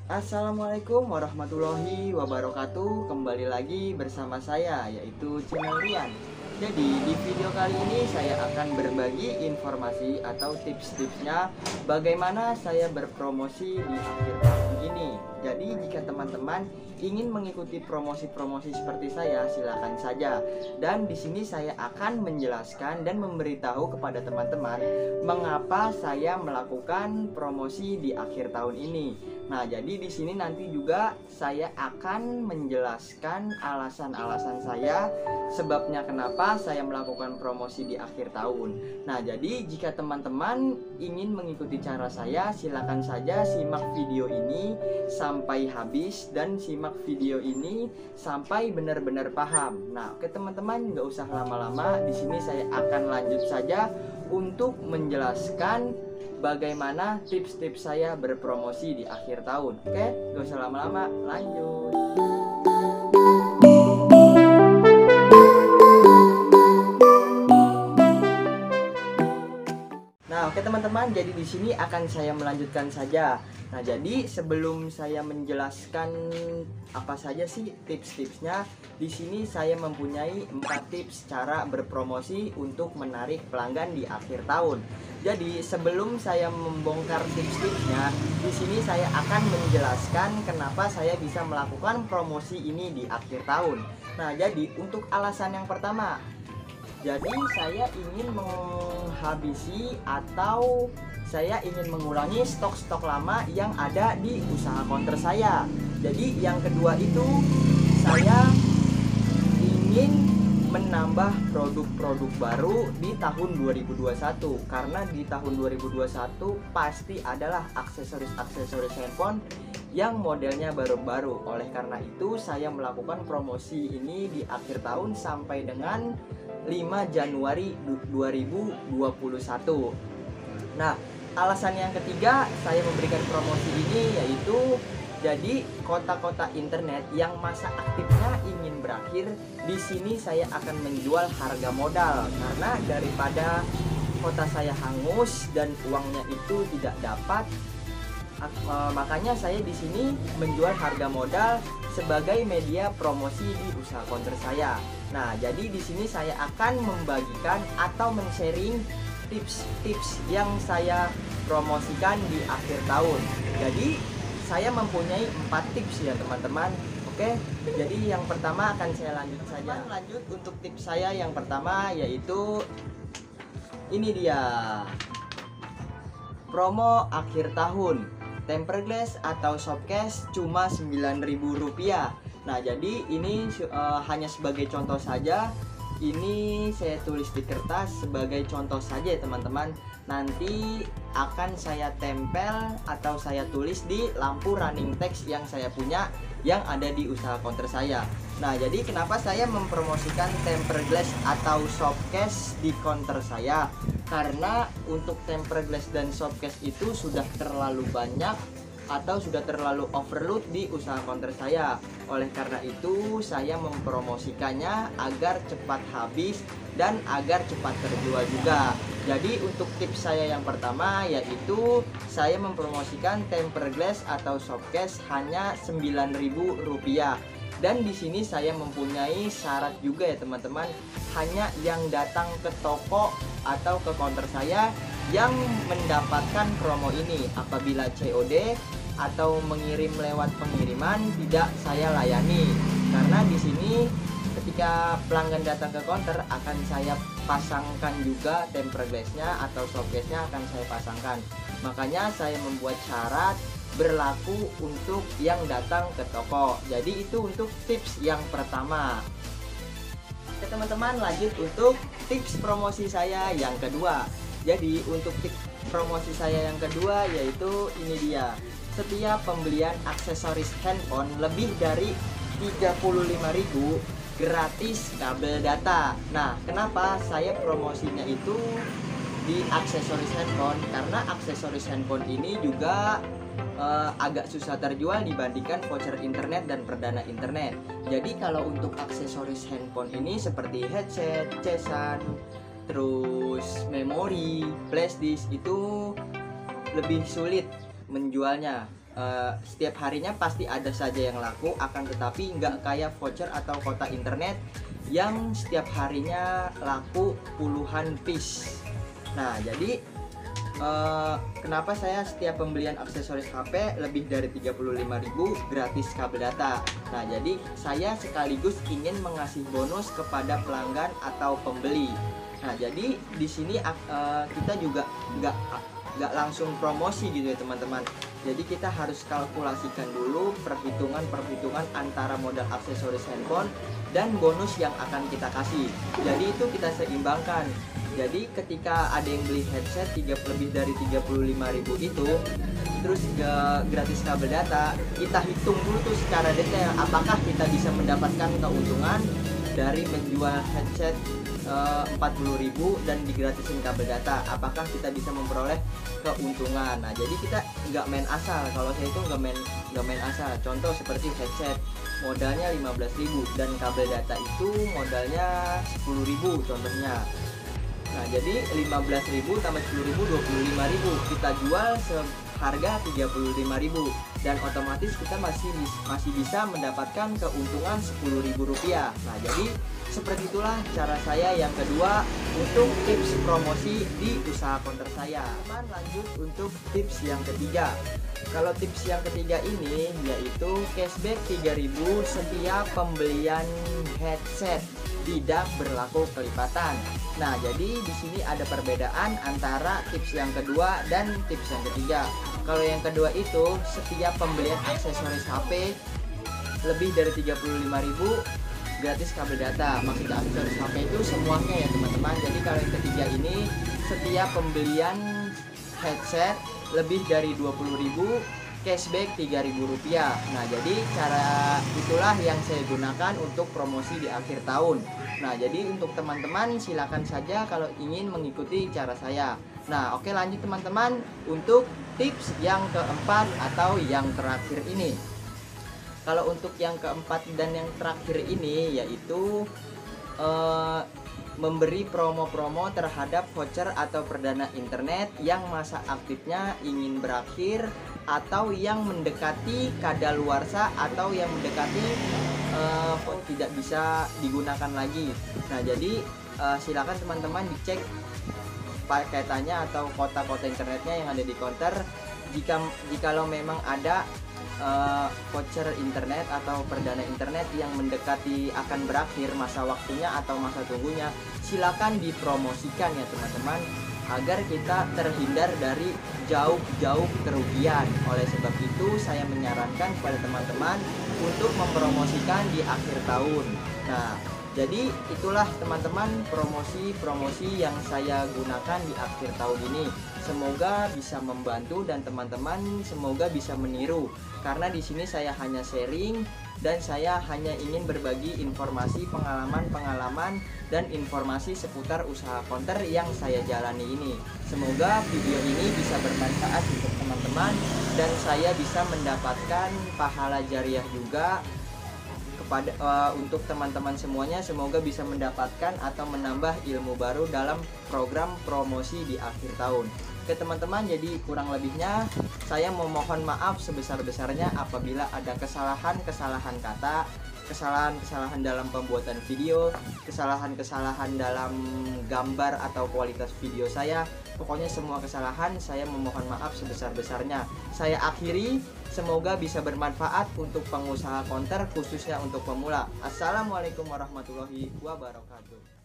Assalamualaikum warahmatullahi wabarakatuh. Kembali lagi bersama saya, yaitu channel Rian. Jadi di video kali ini saya akan berbagi informasi atau tips-tipsnya bagaimana saya berpromosi di akhir tahun ini. Jadi jika teman-teman ingin mengikuti promosi-promosi seperti saya, silakan saja. Dan di sini saya akan menjelaskan dan memberitahu kepada teman-teman mengapa saya melakukan promosi di akhir tahun ini. Nah, jadi di sini nanti juga saya akan menjelaskan alasan-alasan saya, sebabnya kenapa saya melakukan promosi di akhir tahun. Nah, jadi jika teman-teman ingin mengikuti cara saya, silakan saja simak video ini sampai habis dan simak video ini sampai benar-benar paham. Nah, oke teman-teman, nggak usah lama-lama. Di sini saya akan lanjut saja untuk menjelaskan bagaimana tips-tips saya berpromosi di akhir tahun. Oke, gak usah lama-lama, lanjut. Nah, oke teman-teman, jadi di sini akan saya melanjutkan saja. Nah, jadi sebelum saya menjelaskan apa saja sih tips-tipsnya, di sini saya mempunyai 4 tips cara berpromosi untuk menarik pelanggan di akhir tahun. Jadi sebelum saya membongkar tips-tipsnya, di sini saya akan menjelaskan kenapa saya bisa melakukan promosi ini di akhir tahun. Nah, jadi untuk alasan yang pertama, jadi saya ingin menghabisi atau saya ingin mengurangi stok-stok lama yang ada di usaha counter saya. Jadi yang kedua itu saya ingin menambah produk-produk baru di tahun 2021. Karena di tahun 2021 pasti adalah aksesoris-aksesoris handphone yang modelnya baru-baru. Oleh karena itu saya melakukan promosi ini di akhir tahun sampai dengan 5 Januari 2021. Nah, alasan yang ketiga saya memberikan promosi ini yaitu jadi kota-kota internet yang masa aktifnya ingin berakhir, di sini saya akan menjual harga modal karena daripada kota saya hangus dan uangnya itu tidak dapat, makanya saya di sini menjual harga modal sebagai media promosi di usaha counter saya. Nah, jadi di sini saya akan membagikan atau men-sharing tips-tips yang saya promosikan di akhir tahun. Jadi saya mempunyai 4 tips ya teman-teman. Oke, jadi yang pertama akan saya lanjut saja. Lanjut untuk tips saya yang pertama yaitu ini dia. Promo akhir tahun. Tempered glass atau showcase cuma Rp9.000. Nah, jadi ini hanya sebagai contoh saja. Ini saya tulis di kertas sebagai contoh saja ya teman-teman. Nanti akan saya tempel atau saya tulis di lampu running text yang saya punya yang ada di usaha counter saya. Nah, jadi kenapa saya mempromosikan tempered glass atau showcase di counter saya? Karena untuk tempered glass dan showcase itu sudah terlalu banyak atau sudah terlalu overload di usaha counter saya. Oleh karena itu saya mempromosikannya agar cepat habis dan agar cepat terjual juga. Jadi untuk tips saya yang pertama yaitu saya mempromosikan tempered glass atau showcase hanya Rp9.000. Dan di sini saya mempunyai syarat juga ya teman-teman, hanya yang datang ke toko atau ke counter saya yang mendapatkan promo ini. Apabila COD atau mengirim lewat pengiriman tidak saya layani, karena di sini ketika pelanggan datang ke counter akan saya pasangkan juga tempered glass-nya atau showcase-nya akan saya pasangkan. Makanya saya membuat syarat berlaku untuk yang datang ke toko. Jadi itu untuk tips yang pertama. Oke teman-teman, lanjut untuk tips promosi saya yang kedua. Jadi untuk tips promosi saya yang kedua yaitu ini dia. Setiap pembelian aksesoris handphone lebih dari 35.000 gratis kabel data. Nah, kenapa saya promosinya itu di aksesoris handphone? Karena aksesoris handphone ini juga agak susah terjual dibandingkan voucher internet dan perdana internet. Jadi kalau untuk aksesoris handphone ini seperti headset, casan, terus memori, flash disk itu lebih sulit menjualnya. setiap harinya pasti ada saja yang laku, akan tetapi nggak kayak voucher atau kota internet yang setiap harinya laku puluhan piece. Nah, jadi kenapa saya setiap pembelian aksesoris HP lebih dari 35.000 gratis kabel data. Nah, jadi saya sekaligus ingin mengasih bonus kepada pelanggan atau pembeli. Nah, jadi di sini kita juga nggak langsung promosi gitu ya teman-teman. Jadi kita harus kalkulasikan dulu perhitungan antara modal aksesoris handphone dan bonus yang akan kita kasih. Jadi itu kita seimbangkan. Jadi ketika ada yang beli headset lebih dari 35.000 itu, terus gratis kabel data, kita hitung dulu tuh secara detail apakah kita bisa mendapatkan keuntungan dari menjual headset 40.000 dan digratisin kabel data, apakah kita bisa memperoleh keuntungan. Nah, jadi kita nggak main asal. Kalau saya itu nggak main asal. Contoh seperti headset modalnya 15.000 dan kabel data itu modalnya 10.000 contohnya. Nah, jadi 15.000 tambah 10.000 25.000, kita jual seharga 35.000 dan otomatis kita masih bisa mendapatkan keuntungan 10.000 rupiah. Nah, jadi seperti itulah cara saya yang kedua untuk tips promosi di usaha counter saya. Lanjut untuk tips yang ketiga. Kalau tips yang ketiga ini yaitu cashback 3.000 setiap pembelian headset, tidak berlaku kelipatan. Nah, jadi di sini ada perbedaan antara tips yang kedua dan tips yang ketiga. Kalau yang kedua itu setiap pembelian aksesoris HP lebih dari 35.000 gratis kabel data. Maksudnya aksesoris HP itu semuanya ya teman-teman. Jadi kalau yang ketiga ini setiap pembelian headset lebih dari 20.000 cashback 3.000 rupiah. Nah, jadi cara itulah yang saya gunakan untuk promosi di akhir tahun. Nah, jadi untuk teman-teman silakan saja kalau ingin mengikuti cara saya. Nah, oke, lanjut teman-teman untuk tips yang keempat atau yang terakhir ini. Kalau untuk yang keempat dan yang terakhir ini yaitu memberi promo-promo terhadap voucher atau perdana internet yang masa aktifnya ingin berakhir atau yang mendekati kadaluarsa atau yang mendekati tidak bisa digunakan lagi. Nah, jadi silakan teman-teman dicek paketannya atau kota-kota internetnya yang ada di counter. Jikalau memang ada voucher internet atau perdana internet yang mendekati akan berakhir masa waktunya atau masa tunggunya, silakan dipromosikan ya teman-teman, agar kita terhindar dari jauh-jauh kerugian. Oleh sebab itu saya menyarankan kepada teman-teman untuk mempromosikan di akhir tahun. Nah, jadi itulah teman-teman promosi yang saya gunakan di akhir tahun ini. Semoga bisa membantu dan teman-teman semoga bisa meniru. Karena di sini saya hanya sharing dan saya hanya ingin berbagi informasi, pengalaman dan informasi seputar usaha counter yang saya jalani ini. Semoga video ini bisa bermanfaat untuk teman-teman dan saya bisa mendapatkan pahala jariah juga kepada untuk teman-teman semuanya. Semoga bisa mendapatkan atau menambah ilmu baru dalam program promosi di akhir tahun. Oke teman-teman, jadi kurang lebihnya saya memohon maaf sebesar-besarnya apabila ada kesalahan kata, kesalahan dalam pembuatan video, kesalahan dalam gambar atau kualitas video saya. Pokoknya semua kesalahan saya memohon maaf sebesar-besarnya. Saya akhiri, semoga bisa bermanfaat untuk pengusaha counter khususnya untuk pemula. Assalamualaikum warahmatullahi wabarakatuh.